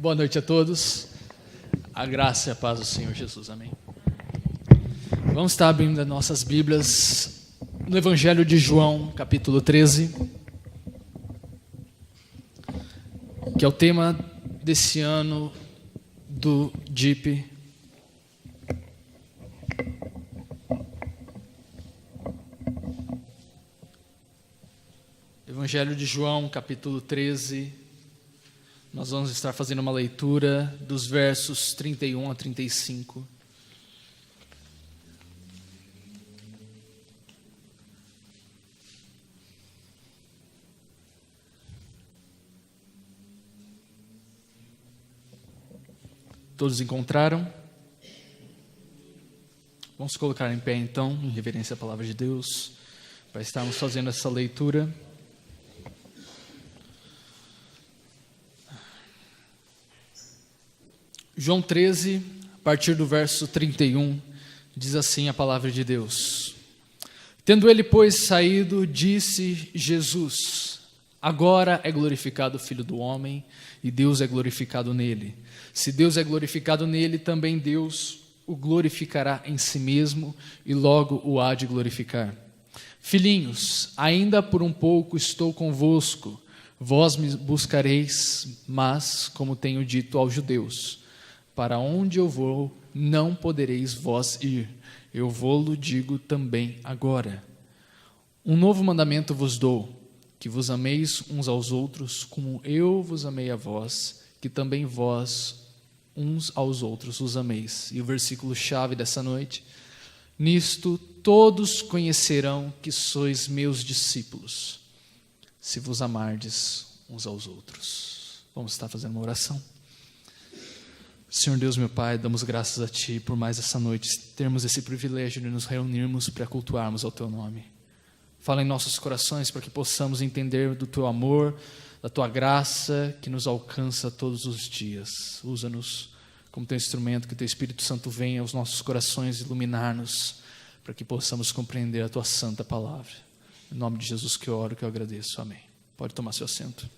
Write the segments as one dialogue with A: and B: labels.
A: Boa noite a todos. A graça e a paz do Senhor Jesus. Amém. Vamos estar abrindo as nossas Bíblias no Evangelho de João, capítulo 13, que é o tema desse ano do DIP. Evangelho de João, capítulo 13. Nós vamos estar fazendo uma leitura dos versos 31 a 35. Todos encontraram? Vamos colocar em pé então, em reverência à palavra de Deus, para estarmos fazendo essa leitura. João 13, a partir do verso 31, diz assim a palavra de Deus. Tendo ele, pois, saído, disse Jesus: agora é glorificado o Filho do Homem, e Deus é glorificado nele. Se Deus é glorificado nele, também Deus o glorificará em si mesmo, e logo o há de glorificar. Filhinhos, ainda por um pouco estou convosco, vós me buscareis, mas, como tenho dito aos judeus, para onde eu vou, não podereis vós ir. Eu vou-lo digo também agora. Um novo mandamento vos dou, que vos ameis uns aos outros, como eu vos amei a vós, que também vós uns aos outros os ameis. E o versículo-chave dessa noite: nisto todos conhecerão que sois meus discípulos, se vos amardes uns aos outros. Vamos estar fazendo uma oração. Senhor Deus, meu Pai, damos graças a Ti por mais essa noite, termos esse privilégio de nos reunirmos para cultuarmos ao Teu nome. Fala em nossos corações para que possamos entender do Teu amor, da Tua graça que nos alcança todos os dias. Usa-nos como Teu instrumento, que Teu Espírito Santo venha aos nossos corações iluminar-nos, para que possamos compreender a Tua santa palavra. Em nome de Jesus que eu oro, que eu agradeço. Amém. Pode tomar seu assento.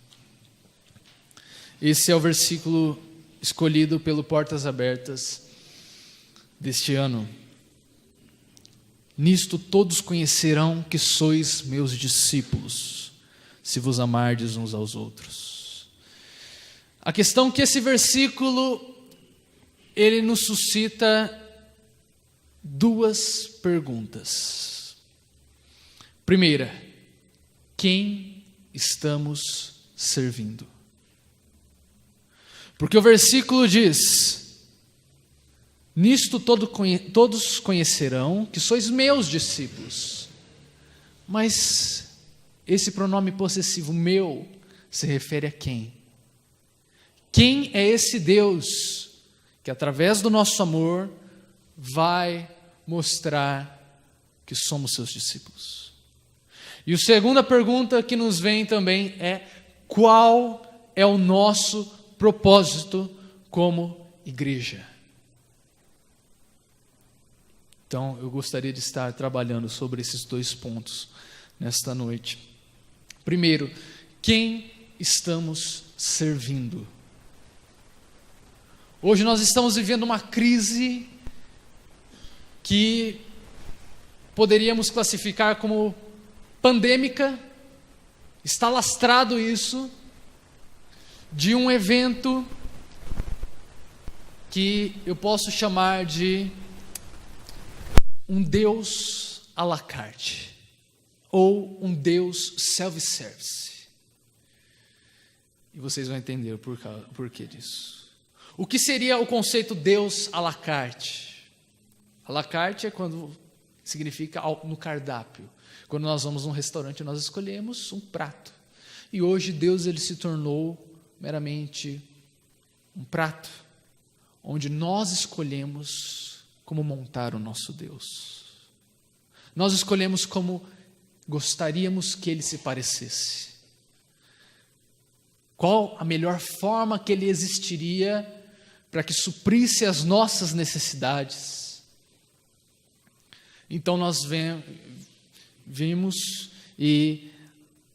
A: Esse é o versículo escolhido pelo Portas Abertas deste ano. Nisto todos conhecerão que sois meus discípulos, se vos amardes uns aos outros. A questão que esse versículo, ele nos suscita duas perguntas. Primeira, quem estamos servindo? Porque o versículo diz: nisto todos conhecerão que sois meus discípulos. Mas esse pronome possessivo meu se refere a quem? Quem é esse Deus que através do nosso amor vai mostrar que somos seus discípulos? E a segunda pergunta que nos vem também é: qual é o nosso propósito como igreja? Então, eu gostaria de estar trabalhando sobre esses dois pontos nesta noite. Primeiro, quem estamos servindo? Hoje nós estamos vivendo uma crise que poderíamos classificar como pandêmica. Está lastrado isso de um evento que eu posso chamar de um Deus à la carte, ou um Deus self-service. E vocês vão entender o porquê disso. O que seria o conceito Deus à la carte? À la carte é quando significa no cardápio. Quando nós vamos num restaurante, nós escolhemos um prato. E hoje Deus ele se tornou meramente um prato, onde nós escolhemos como montar o nosso Deus. Nós escolhemos como gostaríamos que Ele se parecesse. Qual a melhor forma que Ele existiria para que suprisse as nossas necessidades. Então nós vimos e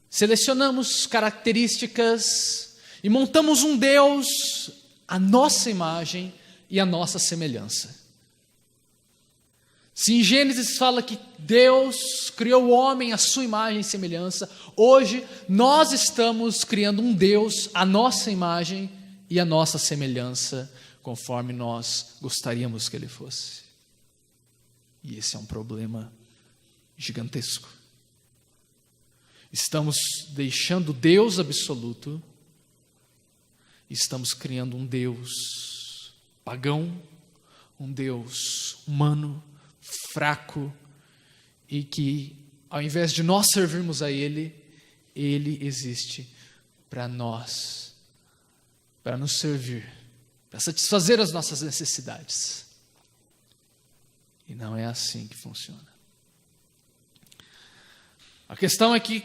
A: selecionamos características e montamos um Deus a nossa imagem e a nossa semelhança. Se em Gênesis fala que Deus criou o homem à sua imagem e semelhança, hoje nós estamos criando um Deus à nossa imagem e à nossa semelhança, conforme nós gostaríamos que ele fosse. E esse é um problema gigantesco. Estamos deixando Deus absoluto, estamos criando um Deus pagão, um Deus humano, fraco, e que, ao invés de nós servirmos a Ele, Ele existe para nós, para nos servir, para satisfazer as nossas necessidades. E não é assim que funciona. A questão é que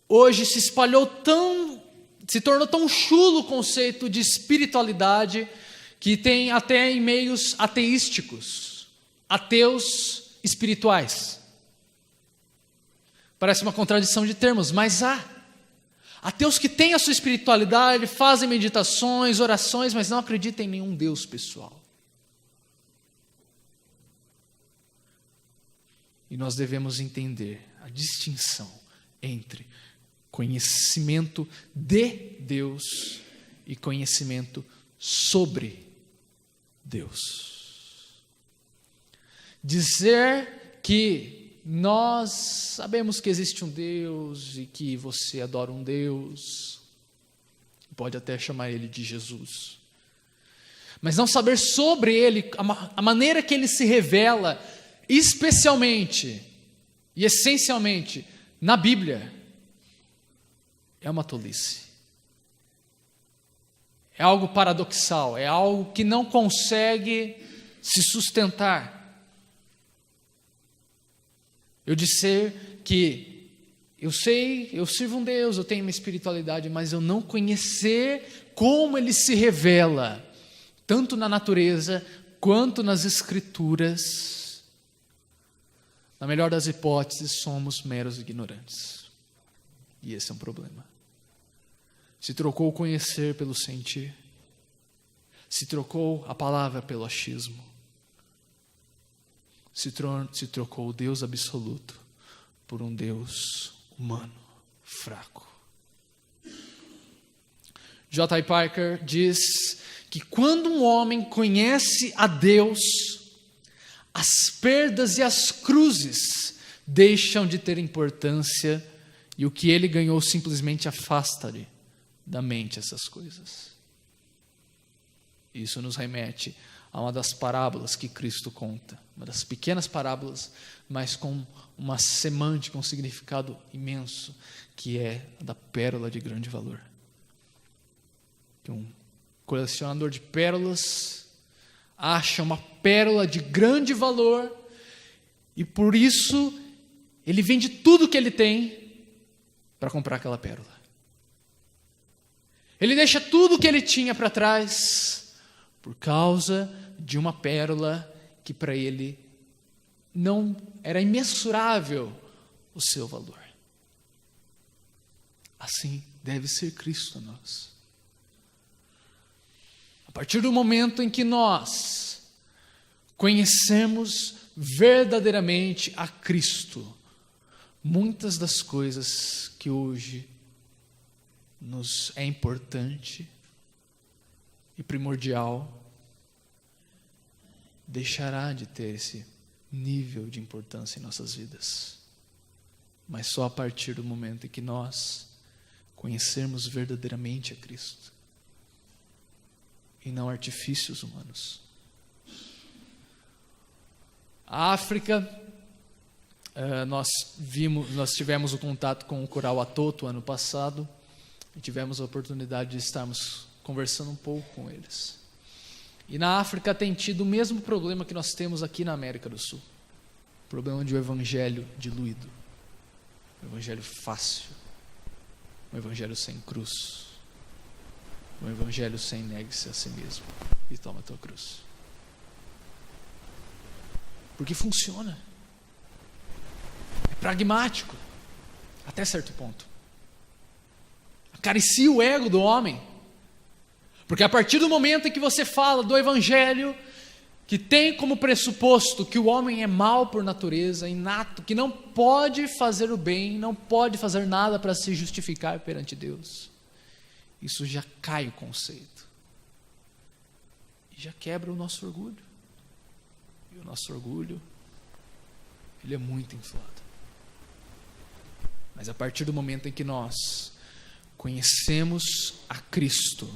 A: hoje se tornou tão chulo o conceito de espiritualidade que tem até em meios ateísticos, ateus espirituais. Parece uma contradição de termos, mas há ateus que têm a sua espiritualidade, fazem meditações, orações, mas não acreditam em nenhum Deus pessoal. E nós devemos entender a distinção entre conhecimento de Deus e conhecimento sobre Deus. Dizer que nós sabemos que existe um Deus e que você adora um Deus, pode até chamar ele de Jesus, mas não saber sobre ele, a maneira que ele se revela, especialmente e essencialmente na Bíblia, é uma tolice. É algo paradoxal, é algo que não consegue se sustentar. Eu dizer que eu sei, eu sirvo um Deus, eu tenho uma espiritualidade, mas eu não conhecer como ele se revela, tanto na natureza quanto nas Escrituras, na melhor das hipóteses, somos meros ignorantes. E esse é um problema. Se trocou o conhecer pelo sentir, se trocou a palavra pelo achismo, se trocou o Deus absoluto por um Deus humano, fraco. J.I. Packer diz que quando um homem conhece a Deus, as perdas e as cruzes deixam de ter importância e o que ele ganhou simplesmente afasta-lhe da mente essas coisas. Isso nos remete a uma das parábolas que Cristo conta, uma das pequenas parábolas, mas com uma semântica, um significado imenso, que é a da pérola de grande valor. Que um colecionador de pérolas acha uma pérola de grande valor e por isso ele vende tudo que ele tem para comprar aquela pérola. Ele deixa tudo que ele tinha para trás por causa de uma pérola que para ele não era imensurável o seu valor. Assim deve ser Cristo a nós. A partir do momento em que nós conhecemos verdadeiramente a Cristo, muitas das coisas que hoje nos é importante e primordial deixará de ter esse nível de importância em nossas vidas. Mas só a partir do momento em que nós conhecermos verdadeiramente a Cristo e não artifícios humanos. A África, nós tivemos o contato com o Coral Atoto ano passado e tivemos a oportunidade de estarmos conversando um pouco com eles. E na África tem tido o mesmo problema que nós temos aqui na América do Sul. O problema de um evangelho diluído, um evangelho fácil, um evangelho sem cruz, um evangelho sem negue-se a si mesmo e toma a tua cruz. Porque funciona. É pragmático, até certo ponto. Acaricia o ego do homem. Porque a partir do momento em que você fala do Evangelho, que tem como pressuposto que o homem é mau por natureza, inato, que não pode fazer o bem, não pode fazer nada para se justificar perante Deus, isso já cai o conceito. E já quebra o nosso orgulho. E o nosso orgulho, ele é muito inflado. Mas a partir do momento em que nós conhecemos a Cristo,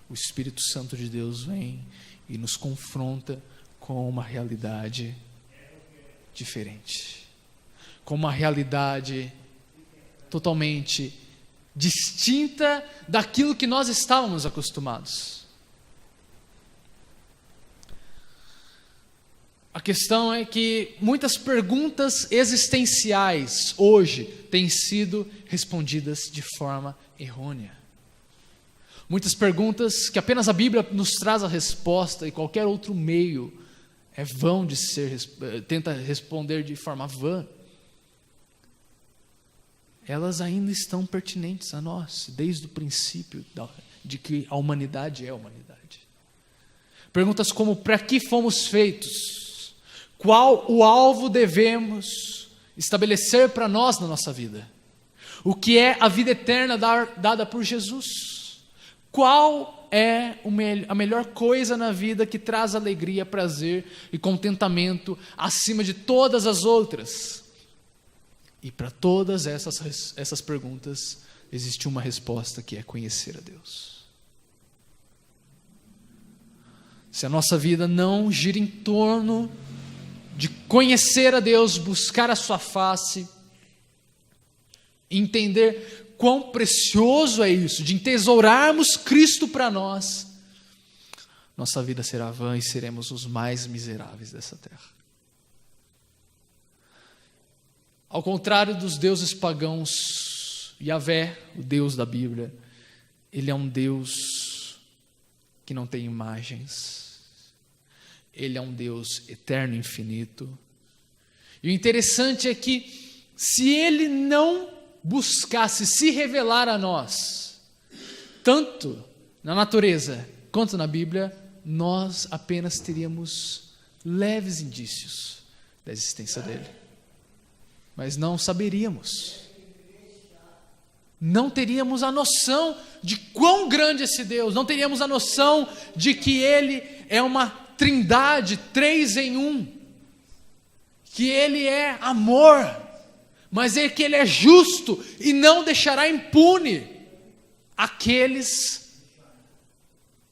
A: o Espírito Santo de Deus vem e nos confronta com uma realidade diferente, com uma realidade totalmente distinta daquilo que nós estávamos acostumados. A questão é que muitas perguntas existenciais hoje têm sido respondidas de forma errônea. Muitas perguntas que apenas a Bíblia nos traz a resposta e qualquer outro meio é vão de ser, tenta responder de forma vã. Elas ainda estão pertinentes a nós, desde o princípio de que a humanidade é a humanidade. Perguntas como: para que fomos feitos? Qual o alvo devemos estabelecer para nós na nossa vida? O que é a vida eterna dada por Jesus? Qual é a melhor coisa na vida que traz alegria, prazer e contentamento acima de todas as outras? E para todas essas perguntas existe uma resposta, que é conhecer a Deus. Se a nossa vida não gira em torno de conhecer a Deus, buscar a sua face, entender quão precioso é isso, de entesourarmos Cristo para nós, nossa vida será vã e seremos os mais miseráveis dessa terra. Ao contrário dos deuses pagãos, Yahvé, o Deus da Bíblia, ele é um Deus que não tem imagens. Ele é um Deus eterno e infinito. E o interessante é que, se ele não buscasse se revelar a nós, tanto na natureza quanto na Bíblia, nós apenas teríamos leves indícios da existência dele. Mas não saberíamos. Não teríamos a noção de quão grande é esse Deus, não teríamos a noção de que ele é uma trindade, 3 em 1, que ele é amor, mas é que ele é justo e não deixará impune aqueles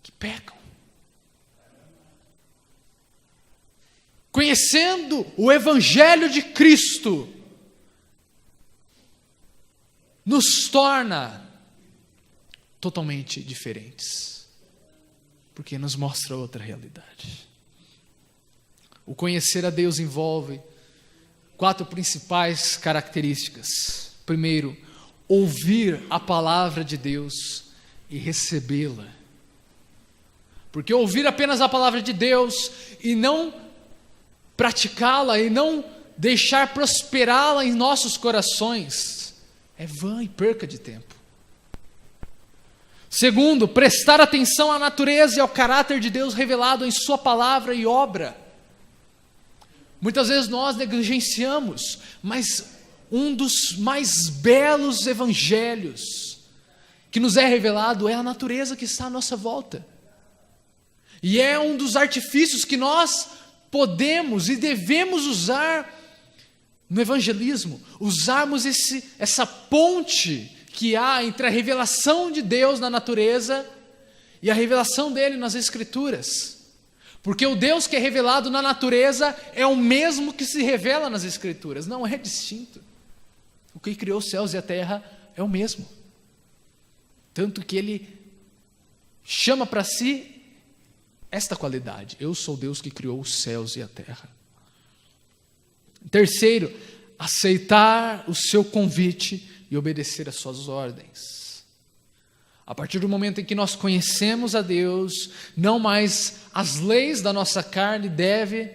A: que pecam. Conhecendo o Evangelho de Cristo, nos torna totalmente diferentes, porque nos mostra outra realidade. O conhecer a Deus envolve 4 principais características. Primeiro, ouvir a palavra de Deus e recebê-la. Porque ouvir apenas a palavra de Deus e não praticá-la e não deixar prosperá-la em nossos corações é vã e perca de tempo. Segundo, prestar atenção à natureza e ao caráter de Deus revelado em sua palavra e obra. Muitas vezes nós negligenciamos, mas um dos mais belos evangelhos que nos é revelado é a natureza que está à nossa volta. E é um dos artifícios que nós podemos e devemos usar no evangelismo, usarmos essa ponte que há entre a revelação de Deus na natureza e a revelação dele nas Escrituras. Porque o Deus que é revelado na natureza é o mesmo que se revela nas Escrituras, não é distinto. O que criou os céus e a terra é o mesmo. Tanto que ele chama para si esta qualidade: eu sou Deus que criou os céus e a terra. Terceiro, aceitar o seu convite e obedecer às suas ordens. A partir do momento em que nós conhecemos a Deus, não mais as leis da nossa carne devem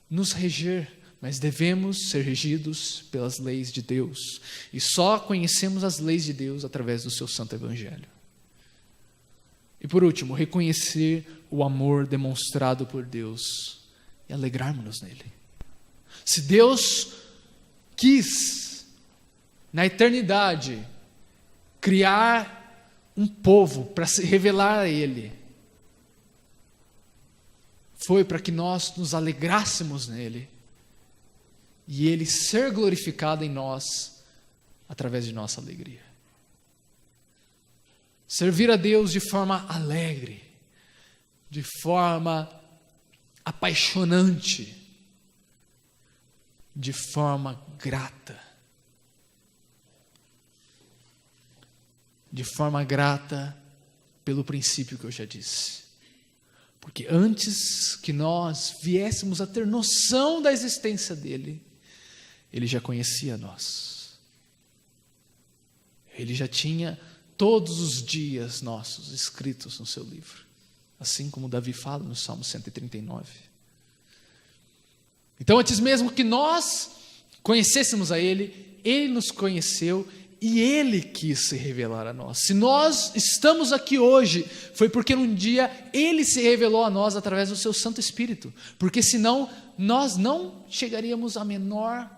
A: nos reger, mas devemos ser regidos pelas leis de Deus. E só conhecemos as leis de Deus através do seu santo evangelho. E por último, reconhecer o amor demonstrado por Deus e alegrarmos-nos nele. Se Deus quis, na eternidade, criar um povo para se revelar a Ele, foi para que nós nos alegrássemos nele e Ele ser glorificado em nós através de nossa alegria. Servir a Deus de forma alegre, de forma apaixonante, de forma grata. De forma grata pelo princípio que eu já disse. Porque antes que nós viéssemos a ter noção da existência dele, ele já conhecia nós. Ele já tinha todos os dias nossos escritos no seu livro. Assim como Davi fala no Salmo 139. Então, antes mesmo que nós conhecêssemos a ele, ele nos conheceu e ele quis se revelar a nós. Se nós estamos aqui hoje, foi porque num dia ele se revelou a nós através do seu Santo Espírito. Porque senão nós não chegaríamos a menor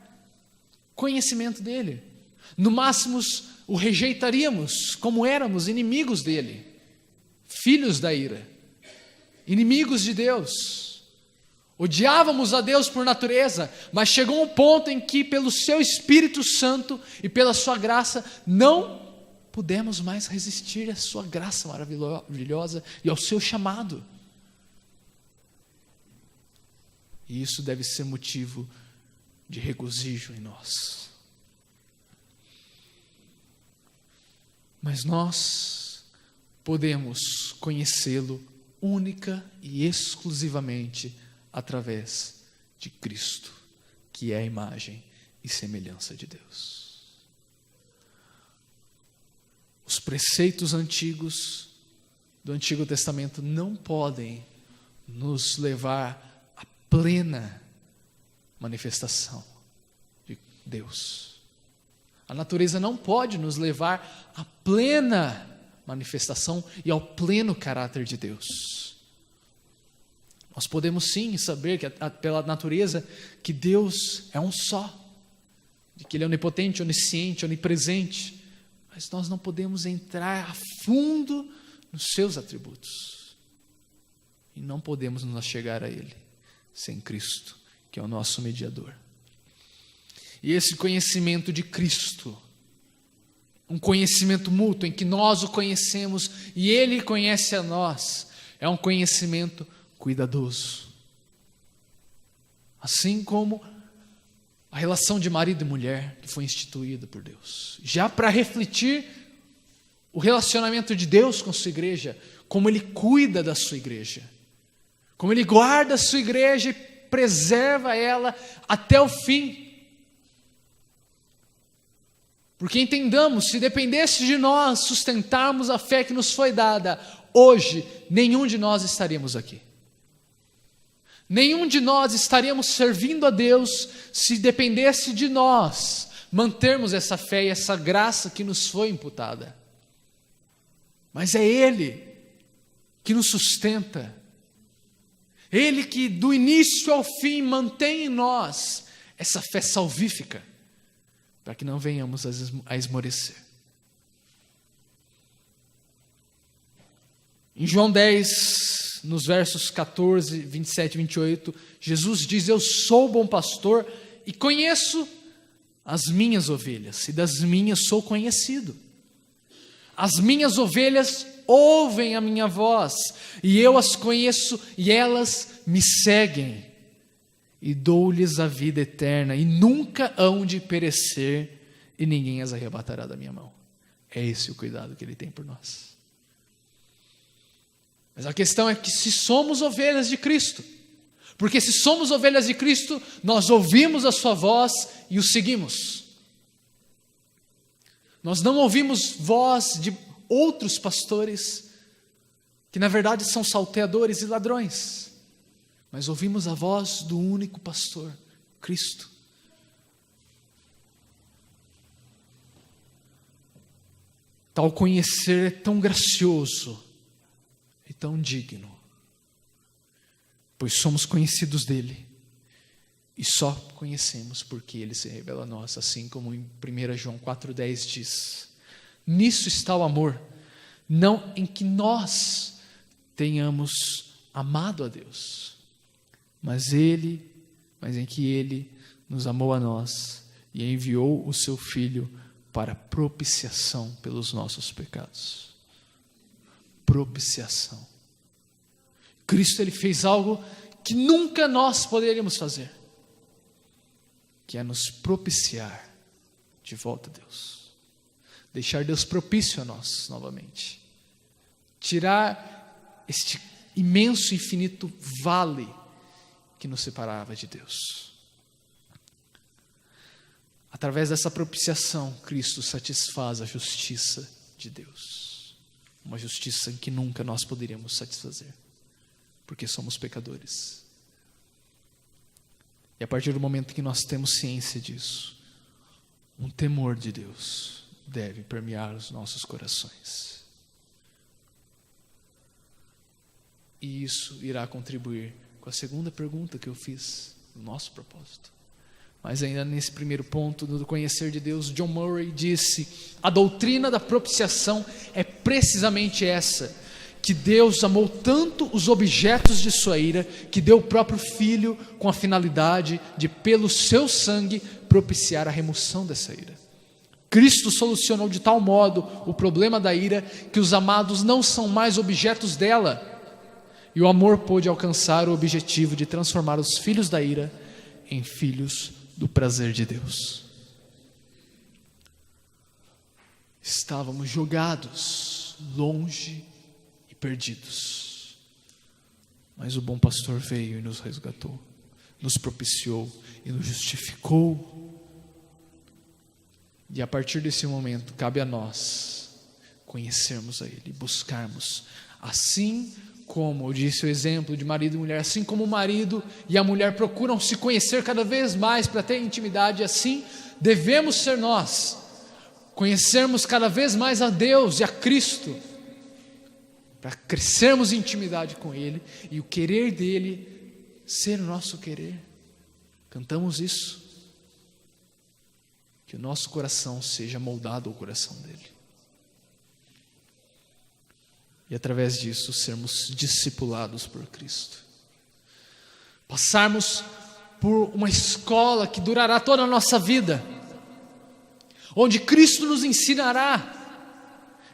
A: conhecimento dele. No máximo o rejeitaríamos, como éramos inimigos dele, filhos da ira, inimigos de Deus. Odiávamos a Deus por natureza, mas chegou um ponto em que, pelo seu Espírito Santo e pela sua graça, não pudemos mais resistir à sua graça maravilhosa e ao seu chamado. E isso deve ser motivo de regozijo em nós. Mas nós podemos conhecê-lo única e exclusivamente através de Cristo, que é a imagem e semelhança de Deus. Os preceitos antigos do Antigo Testamento não podem nos levar à plena manifestação de Deus. A natureza não pode nos levar à plena manifestação e ao pleno caráter de Deus. Nós podemos sim saber que pela natureza que Deus é um só, de que Ele é onipotente, onisciente, onipresente, mas nós não podemos entrar a fundo nos seus atributos e não podemos nos chegar a Ele sem Cristo, que é o nosso mediador. E esse conhecimento de Cristo, um conhecimento mútuo em que nós o conhecemos e Ele conhece a nós, é um conhecimento cuidadoso. Assim como a relação de marido e mulher que foi instituída por Deus, já para refletir o relacionamento de Deus com sua igreja, como Ele cuida da sua igreja, como Ele guarda a sua igreja e preserva ela até o fim. Porque entendamos, se dependesse de nós sustentarmos a fé que nos foi dada, hoje nenhum de nós estaríamos aqui. Nenhum de nós estaríamos servindo a Deus se dependesse de nós mantermos essa fé e essa graça que nos foi imputada. Mas é Ele que nos sustenta. Ele que do início ao fim mantém em nós essa fé salvífica, para que não venhamos a esmorecer. Em João 10, nos versos 14, 27 e 28, Jesus diz: eu sou o bom pastor e conheço as minhas ovelhas, e das minhas sou conhecido. As minhas ovelhas ouvem a minha voz, e eu as conheço, e elas me seguem, e dou-lhes a vida eterna, e nunca hão de perecer, e ninguém as arrebatará da minha mão. É esse o cuidado que Ele tem por nós. Mas a questão é que se somos ovelhas de Cristo, porque se somos ovelhas de Cristo, nós ouvimos a sua voz e o seguimos. Nós não ouvimos voz de outros pastores, que na verdade são salteadores e ladrões, mas ouvimos a voz do único pastor, Cristo. Tal conhecer é tão gracioso e tão digno, pois somos conhecidos dele e só conhecemos porque ele se revela a nós, assim como em 1 João 4,10 diz: nisso está o amor, não em que nós tenhamos amado a Deus, mas em que ele nos amou a nós e enviou o seu Filho para propiciação pelos nossos pecados. Propiciação. Cristo, ele fez algo que nunca nós poderíamos fazer, que é nos propiciar de volta a Deus, deixar Deus propício a nós novamente, tirar este imenso, infinito vale que nos separava de Deus. Através dessa propiciação, Cristo satisfaz a justiça de Deus, uma justiça que nunca nós poderíamos satisfazer, porque somos pecadores. E a partir do momento que nós temos ciência disso, um temor de Deus deve permear os nossos corações. E isso irá contribuir com a segunda pergunta que eu fiz no nosso propósito. Mas ainda nesse primeiro ponto do conhecer de Deus, John Murray disse: a doutrina da propiciação é precisamente essa, que Deus amou tanto os objetos de sua ira, que deu o próprio Filho com a finalidade de, pelo seu sangue, propiciar a remoção dessa ira. Cristo solucionou de tal modo o problema da ira, que os amados não são mais objetos dela, e o amor pôde alcançar o objetivo de transformar os filhos da ira em filhos do prazer de Deus. Estávamos jogados longe e perdidos, mas o bom pastor veio e nos resgatou, nos propiciou e nos justificou. E a partir desse momento cabe a nós conhecermos a Ele, buscarmos, assim como eu disse o exemplo de marido e mulher, assim como o marido e a mulher procuram se conhecer cada vez mais para ter intimidade, assim devemos ser nós, conhecermos cada vez mais a Deus e a Cristo, para crescermos em intimidade com Ele e o querer dEle ser o nosso querer. Cantamos isso, que o nosso coração seja moldado ao coração dEle. E através disso sermos discipulados por Cristo. Passarmos por uma escola que durará toda a nossa vida, onde Cristo nos ensinará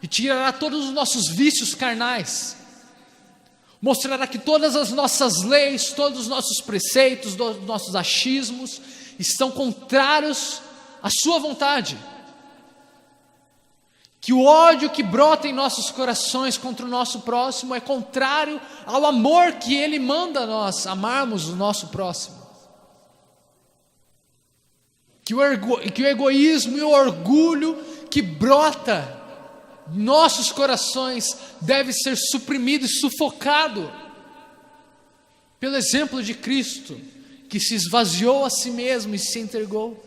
A: e tirará todos os nossos vícios carnais, mostrará que todas as nossas leis, todos os nossos preceitos, todos os nossos achismos estão contrários à sua vontade, que o ódio que brota em nossos corações contra o nosso próximo é contrário ao amor que Ele manda a nós amarmos o nosso próximo, que o egoísmo e o orgulho que brota em nossos corações deve ser suprimido e sufocado pelo exemplo de Cristo, que se esvaziou a si mesmo e se entregou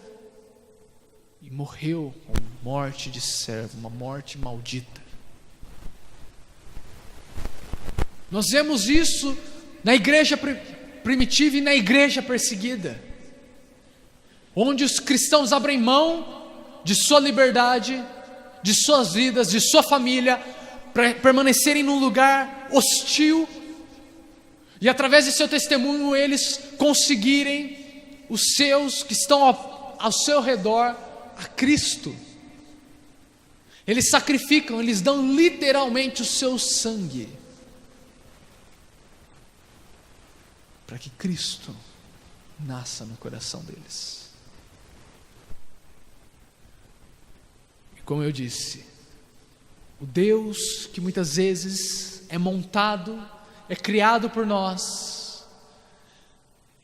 A: e morreu com morte de servo, uma morte maldita. Nós vemos isso na igreja primitiva e na igreja perseguida, onde os cristãos abrem mão de sua liberdade, de suas vidas, de sua família, para permanecerem num lugar hostil, e através de seu testemunho eles conseguirem os seus que estão ao seu redor a Cristo. Eles sacrificam, eles dão literalmente o seu sangue para que Cristo nasça no coração deles. E como eu disse, o Deus que muitas vezes é montado, é criado por nós,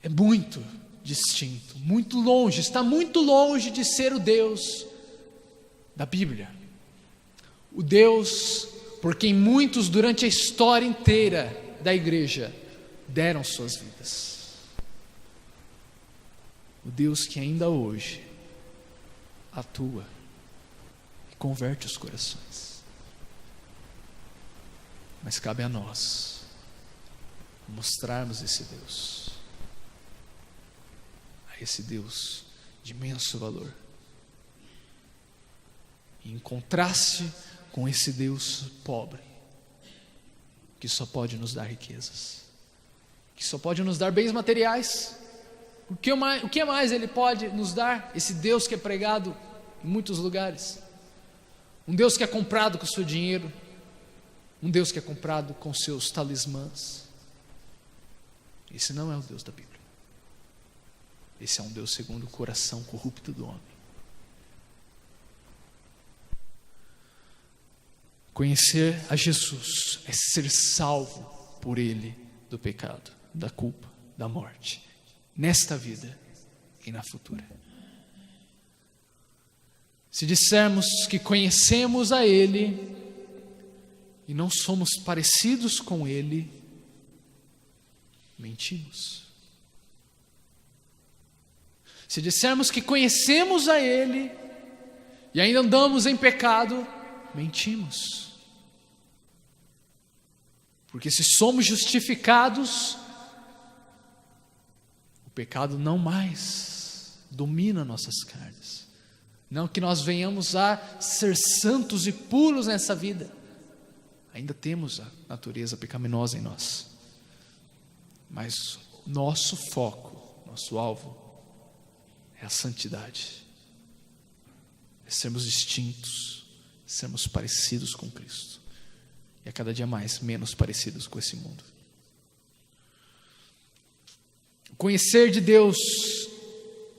A: é muito distinto, muito longe, está muito longe de ser o Deus da Bíblia. O Deus por quem muitos durante a história inteira da igreja deram suas vidas. o Deus que ainda hoje atua e converte os corações. Mas cabe a nós mostrarmos esse Deus, a esse Deus de imenso valor, e em contraste com esse Deus pobre, que só pode nos dar riquezas, que só pode nos dar bens materiais. O que mais Ele pode nos dar? Esse Deus que é pregado em muitos lugares, um Deus que é comprado com o seu dinheiro, um Deus que é comprado com seus talismãs. Esse não é o Deus da Bíblia. Esse é um Deus segundo o coração corrupto do homem. Conhecer a Jesus é ser salvo por Ele do pecado, da culpa, da morte, nesta vida e na futura. Se dissermos que conhecemos a Ele e não somos parecidos com Ele, mentimos. Se dissermos que conhecemos a Ele e ainda andamos em pecado, mentimos. Porque se somos justificados, o pecado não mais domina nossas carnes. Não que nós venhamos a ser santos e puros nessa vida, ainda temos a natureza pecaminosa em nós, mas nosso foco, nosso alvo é a santidade, é sermos distintos, sermos parecidos com Cristo, e a cada dia mais menos parecidos com esse mundo. O conhecer de Deus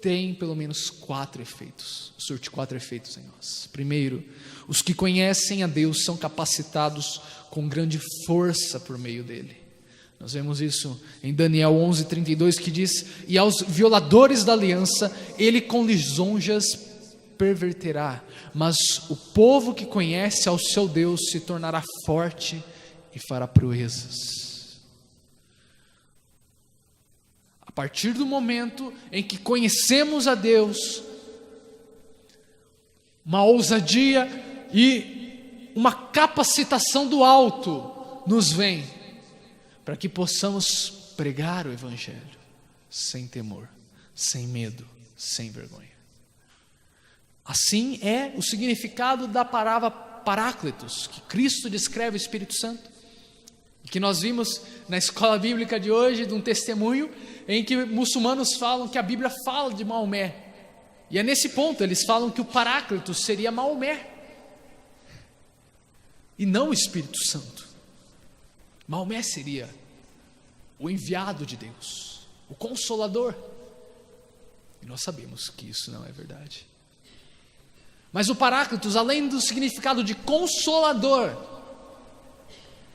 A: tem pelo menos 4 efeitos, surte 4 efeitos em nós. Primeiro, os que conhecem a Deus são capacitados com grande força por meio dele. Nós vemos isso em Daniel 11:32, que diz: e aos violadores da aliança ele com lisonjas perverterá, mas o povo que conhece ao seu Deus se tornará forte e fará proezas. A partir do momento em que conhecemos a Deus, uma ousadia e uma capacitação do alto nos vem, para que possamos pregar o Evangelho sem temor, sem medo, sem vergonha. Assim é o significado da palavra Paráclitos, que Cristo descreve o Espírito Santo, e que nós vimos na escola bíblica de hoje, de um testemunho em que muçulmanos falam que a Bíblia fala de Maomé, e é nesse ponto eles falam que o Paráclitos seria Maomé, e não o Espírito Santo. Maomé seria o enviado de Deus, o Consolador, e nós sabemos que isso não é verdade. Mas o Paráclitos, além do significado de Consolador,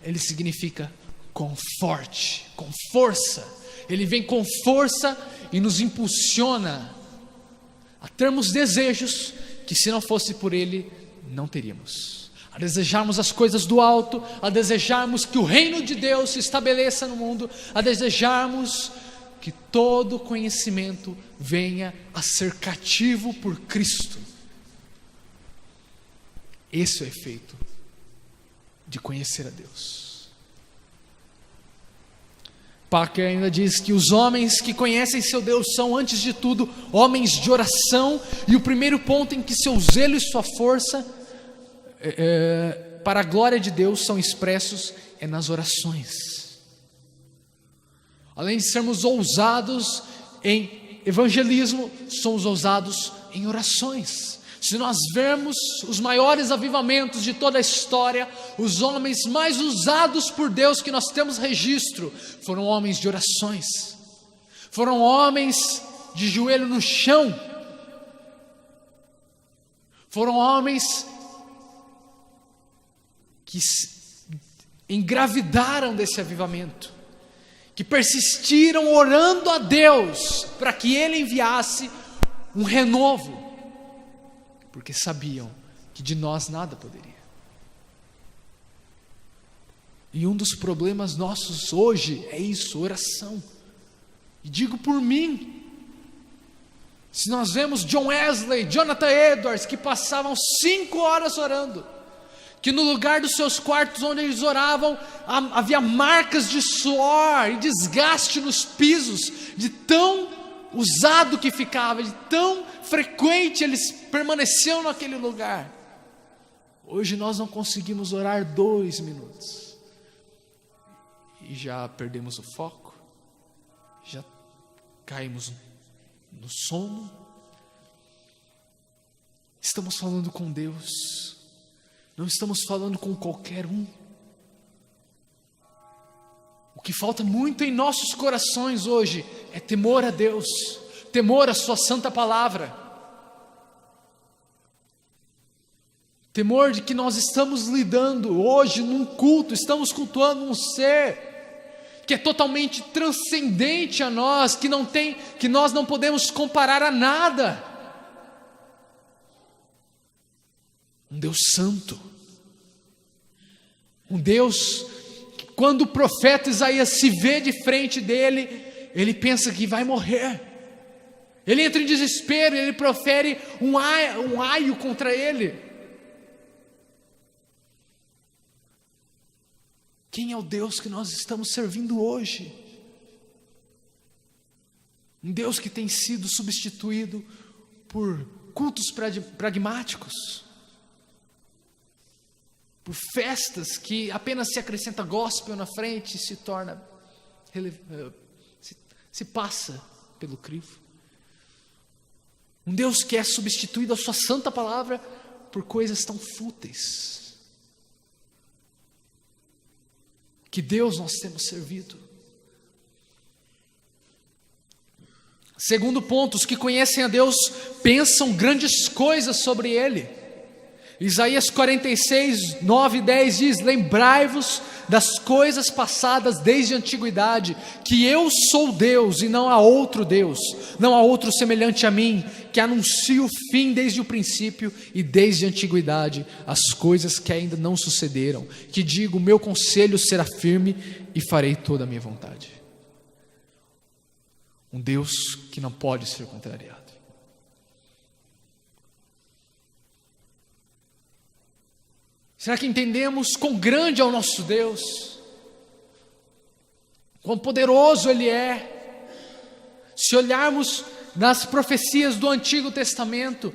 A: ele significa com forte, com força. Ele vem com força e nos impulsiona a termos desejos que, se não fosse por ele, não teríamos. A desejarmos as coisas do alto, a desejarmos que o reino de Deus se estabeleça no mundo, a desejarmos que todo conhecimento venha a ser cativo por Cristo. Esse é o efeito de conhecer a Deus. Parker ainda diz que os homens que conhecem seu Deus são, antes de tudo, homens de oração, e o primeiro ponto em que seu zelo e sua força para a glória de Deus são expressos é nas orações. Além de sermos ousados em evangelismo, somos ousados em orações. Se nós vermos os maiores avivamentos de toda a história, os homens mais usados por Deus que nós temos registro, foram homens de orações, foram homens de joelho no chão, foram homens que engravidaram desse avivamento, que persistiram orando a Deus para que Ele enviasse um renovo, porque sabiam que de nós nada poderia. E um dos problemas nossos hoje é isso, oração. E digo por mim, Se nós vemos John Wesley, Jonathan Edwards, que passavam 5 horas orando, que no lugar dos seus quartos onde eles oravam, havia marcas de suor e desgaste nos pisos, de tão usado que ficava, de tão frequente eles permaneciam naquele lugar. Hoje nós não conseguimos orar 2 minutos, e já perdemos o foco, já caímos no sono. Estamos falando com Deus, não estamos falando com qualquer um. O que falta muito em nossos corações hoje é temor a Deus, temor à sua santa palavra, temor de que nós estamos lidando hoje num culto, estamos cultuando um ser que é totalmente transcendente a nós, que nós não podemos comparar a nada. Um Deus santo, um Deus que, quando o profeta Isaías se vê de frente dele, ele pensa que vai morrer, ele entra em desespero, ele profere um aio contra ele. Quem é o Deus que nós estamos servindo hoje? Um Deus que tem sido substituído por cultos pragmáticos, por festas que apenas se acrescenta gospel na frente e se torna, se passa pelo crivo. Um Deus que é substituído a sua santa palavra por coisas tão fúteis. Que Deus nós temos servido. Segundo ponto, os que conhecem a Deus pensam grandes coisas sobre Ele. Isaías 46, 9 e 10 diz: lembrai-vos das coisas passadas desde a antiguidade, que eu sou Deus e não há outro Deus, não há outro semelhante a mim, que anuncio o fim desde o princípio e desde a antiguidade, as coisas que ainda não sucederam, que digo, meu conselho será firme e farei toda a minha vontade. Um Deus que não pode ser contrariado. Será que entendemos quão grande é o nosso Deus? Quão poderoso Ele é? Se olharmos nas profecias do Antigo Testamento,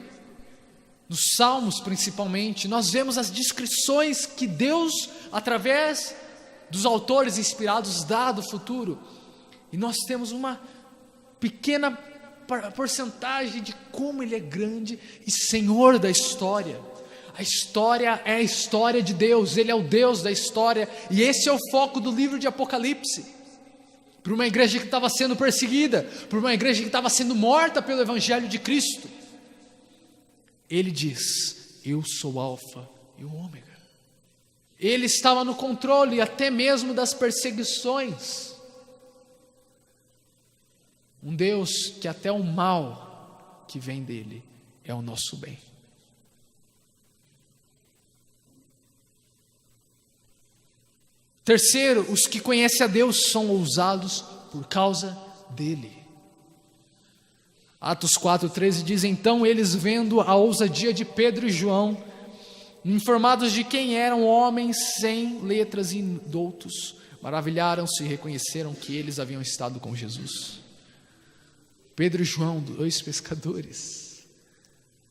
A: nos Salmos principalmente, nós vemos as descrições que Deus, através dos autores inspirados, dá do futuro. E nós temos uma pequena porcentagem de como Ele é grande e Senhor da história. A história é a história de Deus, Ele é o Deus da história, e esse é o foco do livro de Apocalipse. Para uma igreja que estava sendo perseguida, para uma igreja que estava sendo morta pelo Evangelho de Cristo, Ele diz: eu sou o Alfa e o Ômega. Ele estava no controle até mesmo das perseguições. Um Deus que até o mal que vem dele é o nosso bem. Terceiro, os que conhecem a Deus são ousados por causa dele. Atos 4,13 diz: então eles, vendo a ousadia de Pedro e João, informados de quem eram homens sem letras e doutos, maravilharam-se e reconheceram que eles haviam estado com Jesus. Pedro e João, 2 pescadores.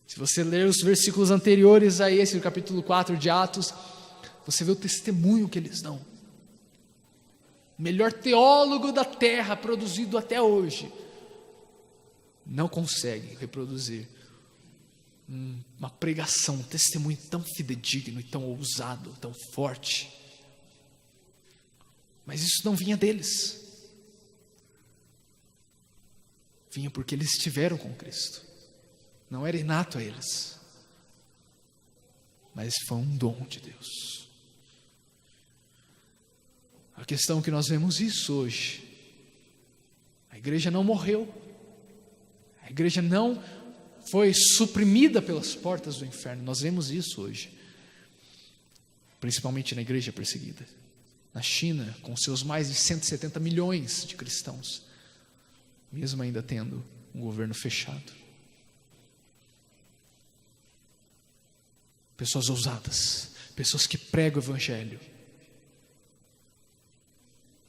A: Se você ler os versículos anteriores a esse, no capítulo 4 de Atos, você vê o testemunho que eles dão. O melhor teólogo da terra produzido até hoje não consegue reproduzir uma pregação, um testemunho tão fidedigno e tão ousado, tão forte. Mas isso não vinha deles, vinha porque eles estiveram com Cristo. Não era inato a eles, mas foi um dom de Deus. A questão é que nós vemos isso hoje. A igreja não morreu, a igreja não foi suprimida pelas portas do inferno. Nós vemos isso hoje, principalmente na igreja perseguida, na China, com seus mais de 170 milhões de cristãos, mesmo ainda tendo um governo fechado. pessoas ousadas, pessoas que pregam o Evangelho.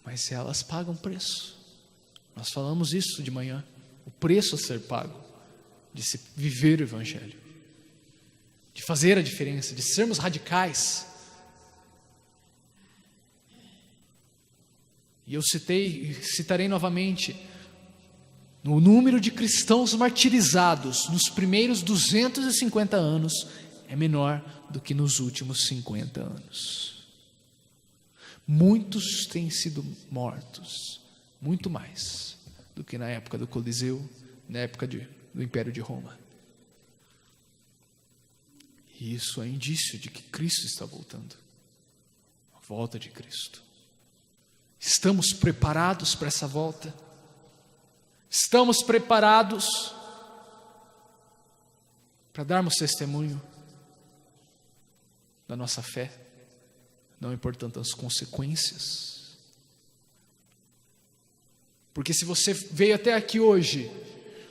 A: Mas elas pagam preço. Nós falamos isso de manhã. O preço a ser pago de se viver o Evangelho, de fazer a diferença, de sermos radicais. E eu citarei novamente, o número de cristãos martirizados nos primeiros 250 anos é menor do que nos últimos 50 anos. Muitos têm sido mortos, muito mais do que na época do Coliseu, na época do Império de Roma. E isso é indício de que Cristo está voltando, a volta de Cristo. Estamos preparados para essa volta? Estamos preparados para darmos testemunho da nossa fé, não importando as consequências? Porque se você veio até aqui hoje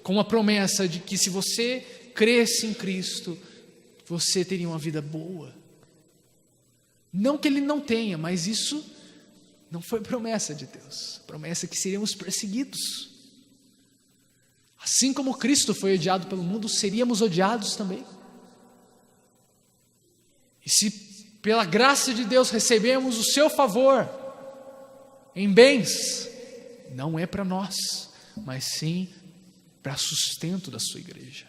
A: com uma promessa de que se você cresce em Cristo, você teria uma vida boa. Não que Ele não tenha, mas isso não foi promessa de Deus. A promessa é que seríamos perseguidos. Assim como Cristo foi odiado pelo mundo, seríamos odiados também. E se pela graça de Deus recebemos o seu favor em bens, não é para nós, mas sim para sustento da sua igreja.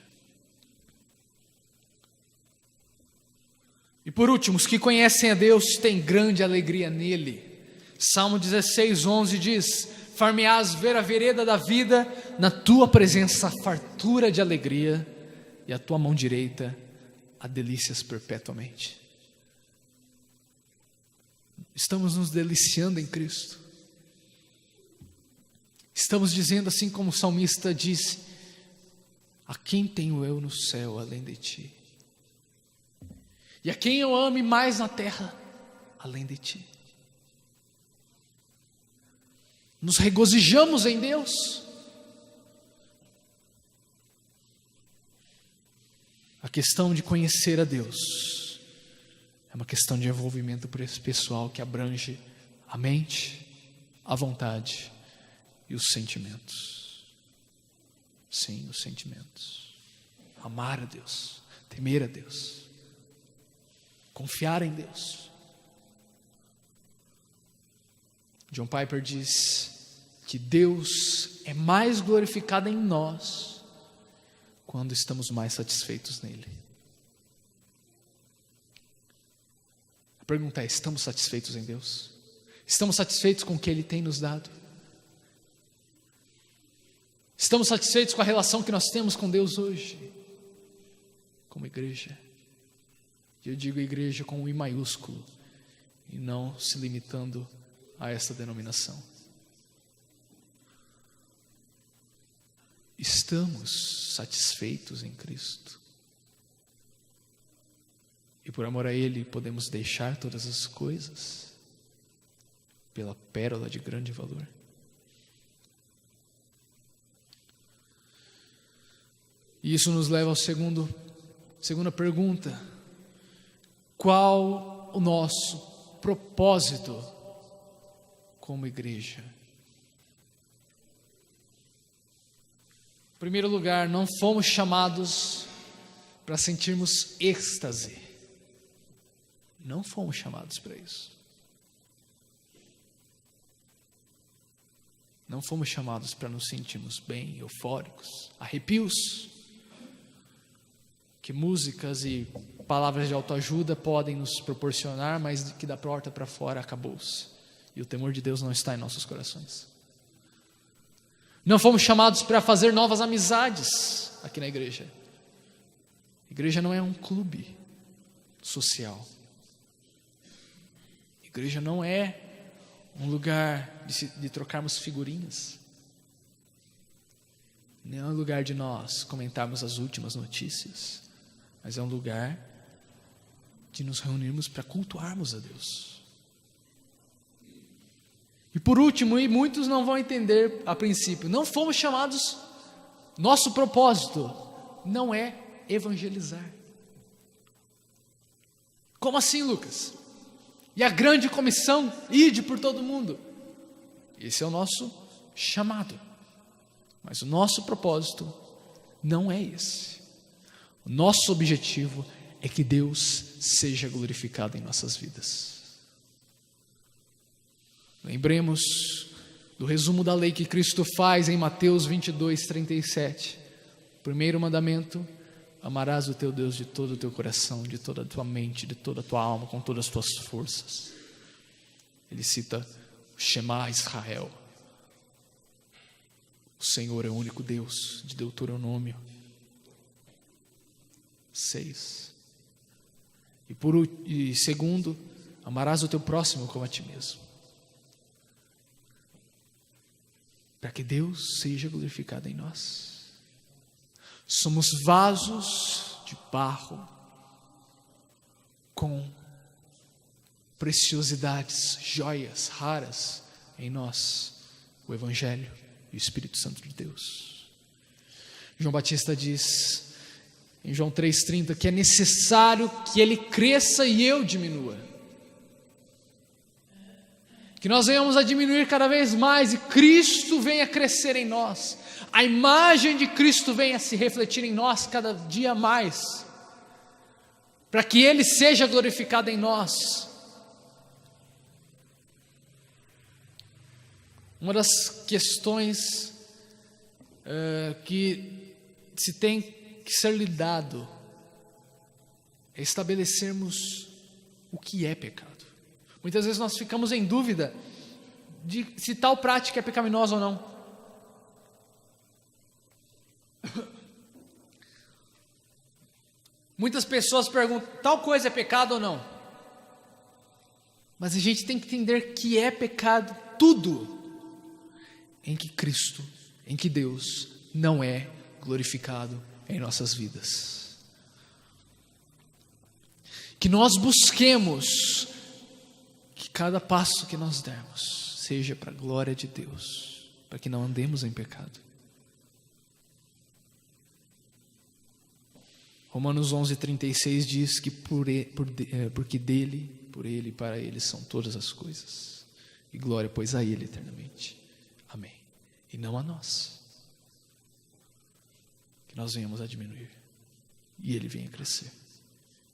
A: E por último, os que conhecem a Deus têm grande alegria nele. Salmo 16:11 diz: far-me-ás ver a vereda da vida, na tua presença fartura de alegria, e a tua mão direita há delícias perpetuamente. Estamos nos deliciando em Cristo. Estamos dizendo, assim como o salmista disse: a quem tenho eu no céu além de ti? E a quem eu ame mais na terra além de ti? Nos regozijamos em Deus. A questão de conhecer a Deus é uma questão de envolvimento pessoal que abrange a mente, a vontade e os sentimentos. Sim, os sentimentos. Amar a Deus, temer a Deus, confiar em Deus. John Piper diz que Deus é mais glorificado em nós quando estamos mais satisfeitos nele. A pergunta é: estamos satisfeitos em Deus? Estamos satisfeitos com o que Ele tem nos dado? Estamos satisfeitos com a relação que nós temos com Deus hoje, como igreja? E eu digo igreja com um I maiúsculo, e não se limitando a essa denominação. Estamos satisfeitos em Cristo? E por amor a Ele podemos deixar todas as coisas pela pérola de grande valor? E isso nos leva ao segunda pergunta: qual o nosso propósito como igreja? Em primeiro lugar, não fomos chamados para sentirmos êxtase. Não fomos chamados para isso. Não fomos chamados para nos sentirmos bem, eufóricos, arrepios, que músicas e palavras de autoajuda podem nos proporcionar, mas que da porta para fora acabou-se. E o temor de Deus não está em nossos corações. Não fomos chamados para fazer novas amizades aqui na igreja. A igreja não é um clube social. A igreja não é um lugar de trocarmos figurinhas. Não é um lugar de nós comentarmos as últimas notícias. Mas é um lugar de nos reunirmos para cultuarmos a Deus. E por último, e muitos não vão entender a princípio, não fomos chamados, nosso propósito não é evangelizar. Como assim, Lucas? E a grande comissão, ide por todo mundo. Esse é o nosso chamado. Mas o nosso propósito não é esse. O nosso objetivo é que Deus seja glorificado em nossas vidas. Lembremos do resumo da lei que Cristo faz em Mateus 22:37. Primeiro mandamento: amarás o teu Deus de todo o teu coração, de toda a tua mente, de toda a tua alma, com todas as tuas forças. Ele cita o Shema Israel. O Senhor é o único Deus, de Deuteronômio 6. E segundo, amarás o teu próximo como a ti mesmo. Para que Deus seja glorificado em nós. Somos vasos de barro com preciosidades, joias raras em nós, o Evangelho e o Espírito Santo de Deus. João Batista diz em João 3,30 que é necessário que ele cresça e eu diminua. Que nós venhamos a diminuir cada vez mais e Cristo venha crescer em nós. A imagem de Cristo venha se refletir em nós cada dia mais. Para que Ele seja glorificado em nós. Uma das questões que se tem que ser lidado é estabelecermos o que é pecado. Muitas vezes nós ficamos em dúvida de se tal prática é pecaminosa ou não. Muitas pessoas perguntam, tal coisa é pecado ou não? Mas a gente tem que entender que é pecado tudo em que Cristo, em que Deus não é glorificado em nossas vidas. Que nós busquemos que cada passo que nós dermos seja para a glória de Deus, para que não andemos em pecado. Romanos 11:36 diz que porque dele, por ele e para ele são todas as coisas, e glória pois a ele eternamente. Amém. E não a nós. Que nós venhamos a diminuir e ele venha crescer.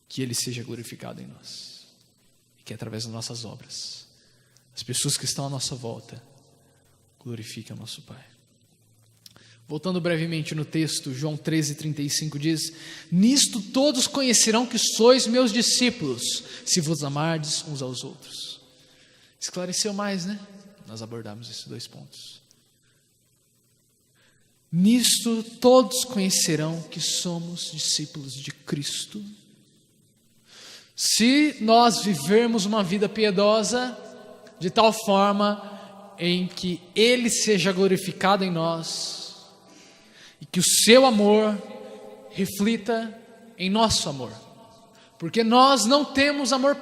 A: Que ele seja glorificado em nós. E que através das nossas obras, as pessoas que estão à nossa volta glorifiquem o nosso Pai. Voltando brevemente no texto, João 13:35 diz: nisto todos conhecerão que sois meus discípulos, se vos amardes uns aos outros. Esclareceu mais, né? Nós abordamos esses dois pontos. Nisto todos conhecerão que somos discípulos de Cristo, se nós vivermos uma vida piedosa, de tal forma em que Ele seja glorificado em nós, e que o seu amor reflita em nosso amor. Porque nós não temos amor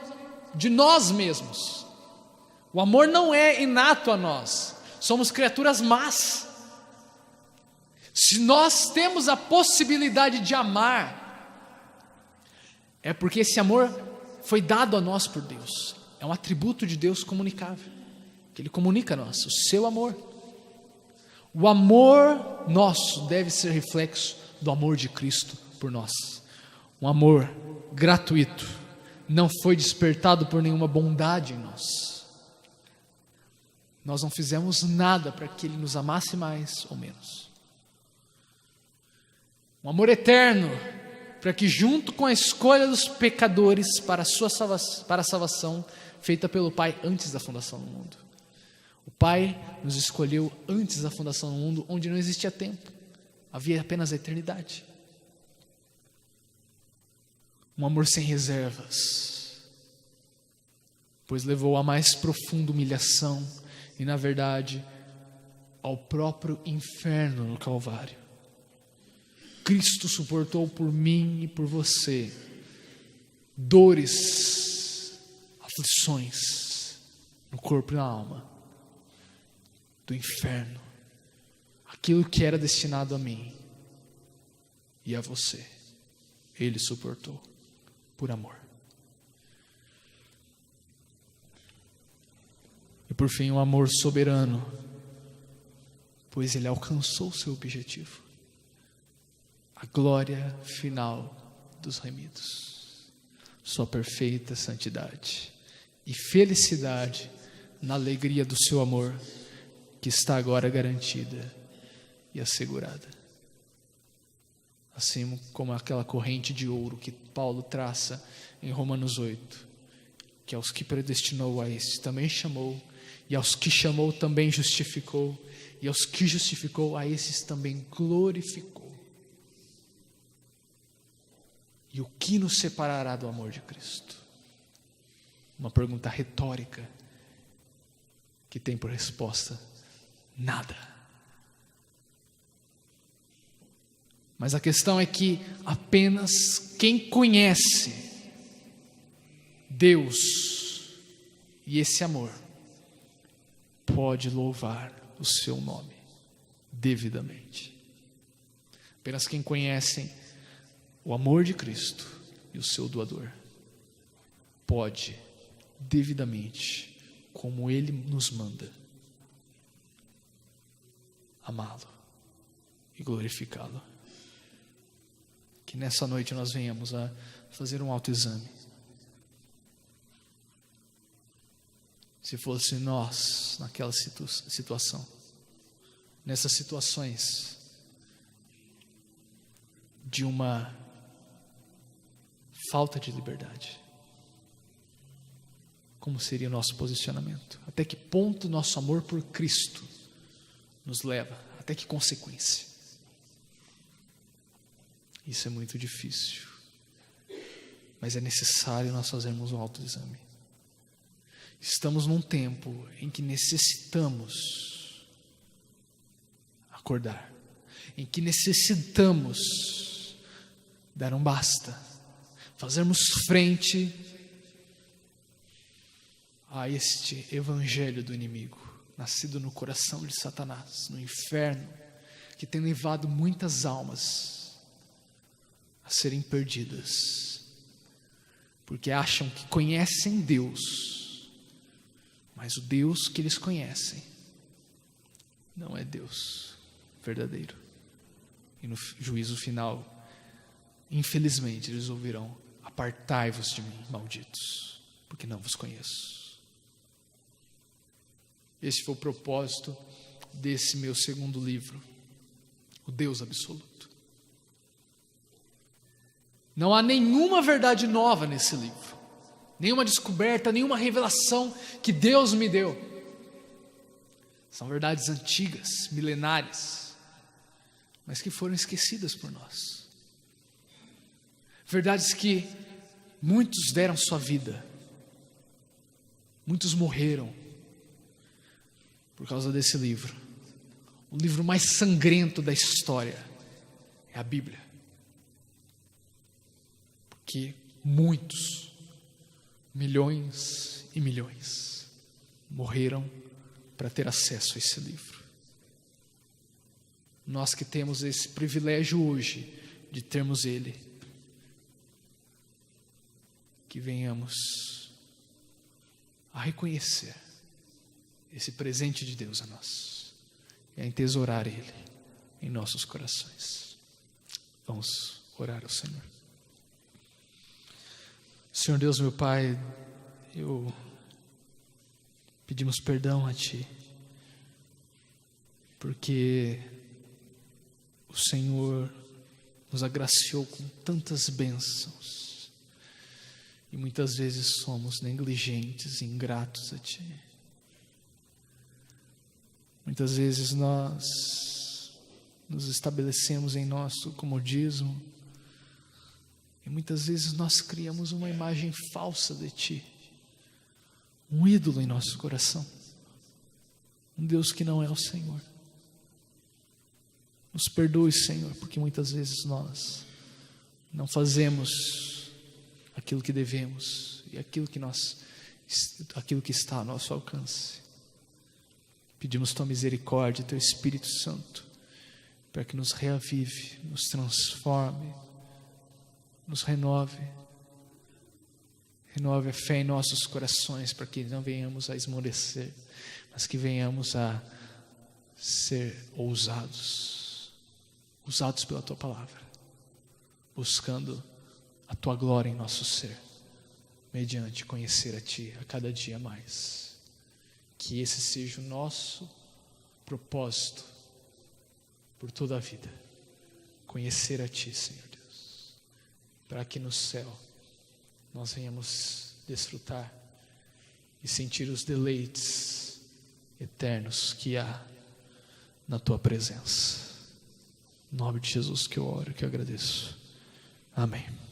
A: de nós mesmos. O amor não é inato a nós. Somos criaturas más. Se nós temos a possibilidade de amar, é porque esse amor foi dado a nós por Deus. É um atributo de Deus comunicável, que Ele comunica a nós, o seu amor. O amor nosso deve ser reflexo do amor de Cristo por nós. Um amor gratuito, não foi despertado por nenhuma bondade em nós. Nós não fizemos nada para que Ele nos amasse mais ou menos. Um amor eterno, para que junto com a escolha dos pecadores para a salvação, feita pelo Pai antes da fundação do mundo. O Pai nos escolheu antes da fundação do mundo, onde não existia tempo, havia apenas a eternidade. Um amor sem reservas, pois levou à mais profunda humilhação e, na verdade, ao próprio inferno no Calvário. Cristo suportou por mim e por você dores, aflições no corpo e na alma do inferno, aquilo que era destinado a mim e a você, Ele suportou por amor. por fim, um amor soberano, pois ele alcançou o seu objetivo, a glória final dos remidos, sua perfeita santidade e felicidade na alegria do seu amor, que está agora garantida e assegurada. Assim como aquela corrente de ouro que Paulo traça em Romanos 8, que aos que predestinou a esses também chamou, e aos que chamou também justificou, e aos que justificou a esses também glorificou. E o que nos separará do amor de Cristo? Uma pergunta retórica que tem por resposta: nada. Mas a questão é que apenas quem conhece Deus e esse amor pode louvar o seu nome devidamente. Apenas quem conhece o amor de Cristo e o seu doador pode devidamente, como Ele nos manda, amá-lo e glorificá-lo. Que nessa noite nós venhamos a fazer um autoexame. Se fosse nós naquela situação, nessas situações de uma falta de liberdade, como seria o nosso posicionamento? Até que ponto nosso amor por Cristo nos leva? Até que consequência? Isso é muito difícil, mas é necessário nós fazermos um autoexame. Estamos num tempo em que necessitamos acordar, em que necessitamos dar um basta, fazermos frente a este evangelho do inimigo, nascido no coração de Satanás, no inferno, que tem levado muitas almas a serem perdidas, porque acham que conhecem Deus, mas o Deus que eles conhecem não é Deus verdadeiro. E no juízo final, infelizmente, eles ouvirão: apartai-vos de mim, malditos, porque não vos conheço. Esse foi o propósito desse meu segundo livro, O Deus Absoluto. Não há nenhuma verdade nova nesse livro, nenhuma descoberta, nenhuma revelação que Deus me deu. São verdades antigas, milenares, mas que foram esquecidas por nós. Verdades que muitos deram sua vida, muitos morreram por causa desse livro. O livro mais sangrento da história é a Bíblia, porque muitos, milhões e milhões, morreram para ter acesso a esse livro. Nós que temos esse privilégio hoje de termos ele, que venhamos a reconhecer esse presente de Deus a nós e a entesourar ele em nossos corações. Vamos orar ao Senhor. Senhor Deus, meu Pai, pedimos perdão a Ti, porque o Senhor nos agraciou com tantas bênçãos e muitas vezes somos negligentes e ingratos a Ti. Muitas vezes nós nos estabelecemos em nosso comodismo e muitas vezes nós criamos uma imagem falsa de Ti, um ídolo em nosso coração, um Deus que não é o Senhor. Nos perdoe, Senhor, porque muitas vezes nós não fazemos aquilo que devemos e aquilo que está ao nosso alcance. Pedimos Tua misericórdia, Teu Espírito Santo, para que nos reavive, nos transforme, nos renove, Renove a fé em nossos corações para que não venhamos a esmorecer, mas que venhamos a ser ousados, usados pela Tua palavra, buscando a Tua glória em nosso ser, mediante conhecer a Ti a cada dia mais. Que esse seja o nosso propósito por toda a vida, conhecer a Ti, Senhor Deus, para que no céu nós venhamos desfrutar e sentir os deleites eternos que há na Tua presença. Em nome de Jesus que eu oro, que eu agradeço. Amém.